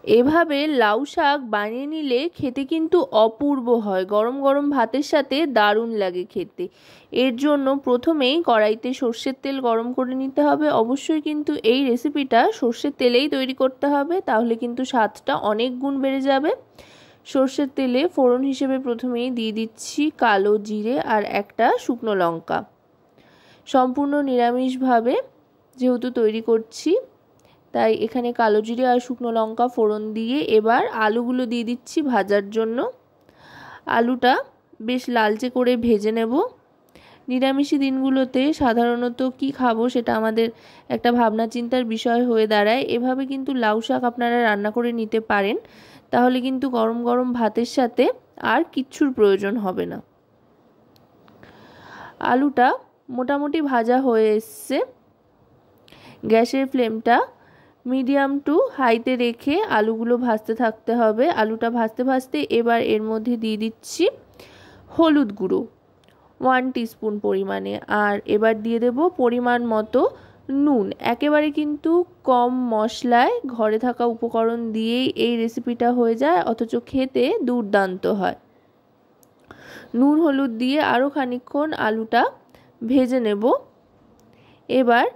এভাবে লাউ শাক বানিয়ে নিলে খেতে কিন্তু অপূর্ব হয়, গরম গরম ভাতের সাথে দারুণ লাগে খেতে। এর জন্য প্রথমেই কড়াইতে সর্ষের তেল গরম করে নিতে হবে। অবশ্যই কিন্তু এই রেসিপিটা সর্ষের তেলেই তৈরি করতে হবে, তাহলে কিন্তু স্বাদটা অনেক গুণ বেড়ে যাবে। সর্ষের তেলে ফোড়ন হিসেবে প্রথমেই দিয়ে দিচ্ছি কালো জিরে আর একটা শুকনো লঙ্কা। সম্পূর্ণ নিরামিষভাবে যেহেতু তৈরি করছি, তাই এখানে কালো জিরে আর শুকনো লঙ্কা ফোড়ন দিয়ে এবার আলুগুলো দিয়ে দিচ্ছি ভাজার জন্য। আলুটা বেশ লালচে করে ভেজে নেব। নিরামিষী দিনগুলোতে সাধারণত কি খাবো সেটা আমাদের একটা ভাবনা চিন্তার বিষয় হয়ে দাঁড়ায়। এভাবে কিন্তু লাউ শাক আপনারা রান্না করে নিতে পারেন, তাহলে কিন্তু গরম গরম ভাতের সাথে আর কিচ্ছুর প্রয়োজন হবে না। আলুটা মোটামুটি ভাজা হয়ে এসছে। গ্যাসের ফ্লেমটা মিডিয়াম টু হাইতে রেখে আলুগুলো ভাজতে থাকতে হবে। আলুটা ভাজতে ভাজতে এবার এর মধ্যে দিয়ে দিচ্ছি হলুদ গুঁড়ো 1 টিস্পুন পরিমাণে, আর এবার দিয়ে দেব পরিমাণ মতো নুন। একেবারে কিন্তু কম মশলায় ঘরে থাকা উপকরণ দিয়েই এই রেসিপিটা হয়ে যায়, অথচ খেতে দুর্দান্ত হয়। নুন হলুদ দিয়ে আরও খানিকক্ষণ আলুটা ভেজে নেব। এবার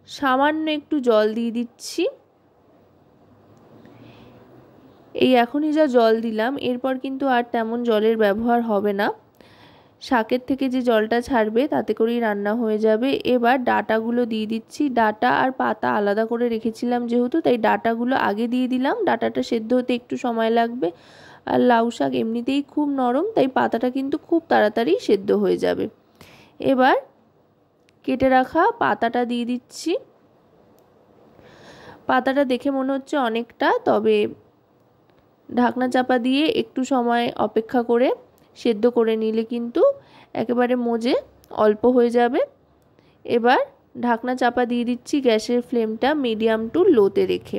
সামান্য একটু জল দিয়ে দিচ্ছি। এই এখনই যা জল দিলাম, এরপর কিন্তু আর তেমন জলের ব্যবহার হবে না। শাকের থেকে যে জলটা ছাড়বে তাতে করেই রান্না হয়ে যাবে। এবার ডাঁটাগুলো দিয়ে দিচ্ছি। ডাঁটা আর পাতা আলাদা করে রেখেছিলাম যেহেতু, তাই ডাঁটাগুলো আগে দিয়ে দিলাম। ডাঁটাটা সেদ্ধ হতে একটু সময় লাগবে, আর লাউ শাক এমনিতেই খুব নরম, তাই পাতাটা কিন্তু খুব তাড়াতাড়ি সেদ্ধ হয়ে যাবে। এবার কেটে রাখা পাতাটা দিয়ে দিচ্ছি। পাতাটা দেখে মনে হচ্ছে অনেকটা, তবে ঢাকনা চাপা দিয়ে একটু সময় অপেক্ষা করে সেদ্ধ করে নিলে কিন্তু একেবারে মজে অল্প হয়ে যাবে। এবার ঢাকনা চাপা দিয়ে দিচ্ছি, গ্যাসের ফ্লেমটা মিডিয়াম টু লোতে রেখে।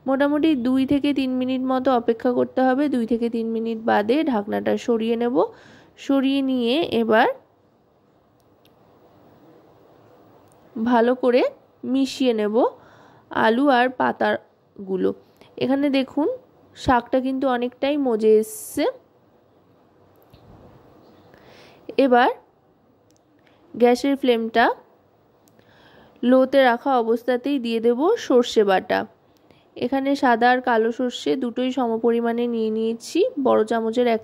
মোটামুটি 2 থেকে 3 মিনিট মতো অপেক্ষা করতে হবে। 2 থেকে 3 মিনিট বাদে ঢাকনাটা সরিয়ে নেব। সরিয়ে নিয়ে এবার ভালো করে মিশিয়ে নেব আলু আর পাতাগুলো। এখানে দেখুন শাকটা কিন্তু অনেকটাই মজে এসছে। এবার গ্যাসের ফ্লেমটা লোতে রাখা অবস্থাতেই দিয়ে দেব সর্ষে বাটা। এখানে সাদা আর কালো সর্ষে দুটোই সমপরিমাণে নিয়ে নিয়েছি। বড় চামচের 1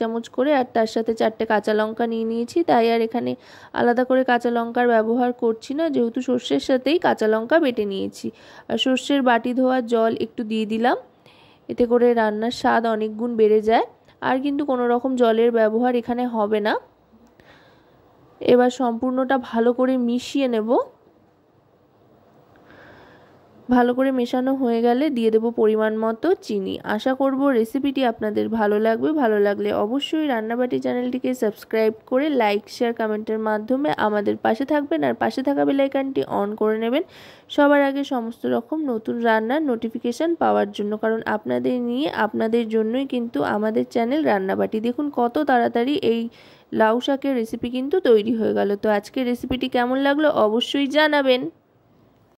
চামচ করে, আর তার সাথে 4টে কাঁচা লঙ্কা নিয়ে নিয়েছি। তাই আর এখানে আলাদা করে কাঁচা লঙ্কার ব্যবহার করছি না, যেহেতু সর্ষের সাথেই কাঁচা লঙ্কা বেটে নিয়েছি। আর সর্ষের বাটি ধোয়া জল একটু দিয়ে দিলাম, এতে করে রান্নার স্বাদ অনেক গুণ বেড়ে যায়। আর কিন্তু কোনো রকম জলের ব্যবহার এখানে হবে না। এবার সম্পূর্ণটা ভালো করে মিশিয়ে নেব। ভালো করে মেশানো হয়ে গেলে দিয়ে দেব পরিমাণ মতো চিনি। আশা করব রেসিপিটি আপনাদের ভালো লাগবে। ভালো লাগলে অবশ্যই রান্নাবাটি চ্যানেলটিকে সাবস্ক্রাইব করে লাইক শেয়ার কমেন্টের মাধ্যমে আমাদের পাশে থাকবেন, আর পাশে থাকা বেল আইকনটি অন করে নেবেন সবার আগে সমস্ত রকম নতুন রান্নার নোটিফিকেশান পাওয়ার জন্য। কারণ আপনাদের নিয়ে, আপনাদের জন্যই কিন্তু আমাদের চ্যানেল রান্নাবাটি। দেখুন কত তাড়াতাড়ি এই লাউ শাকের রেসিপি কিন্তু তৈরি হয়ে গেল। তো আজকের রেসিপিটি কেমন লাগলো অবশ্যই জানাবেন।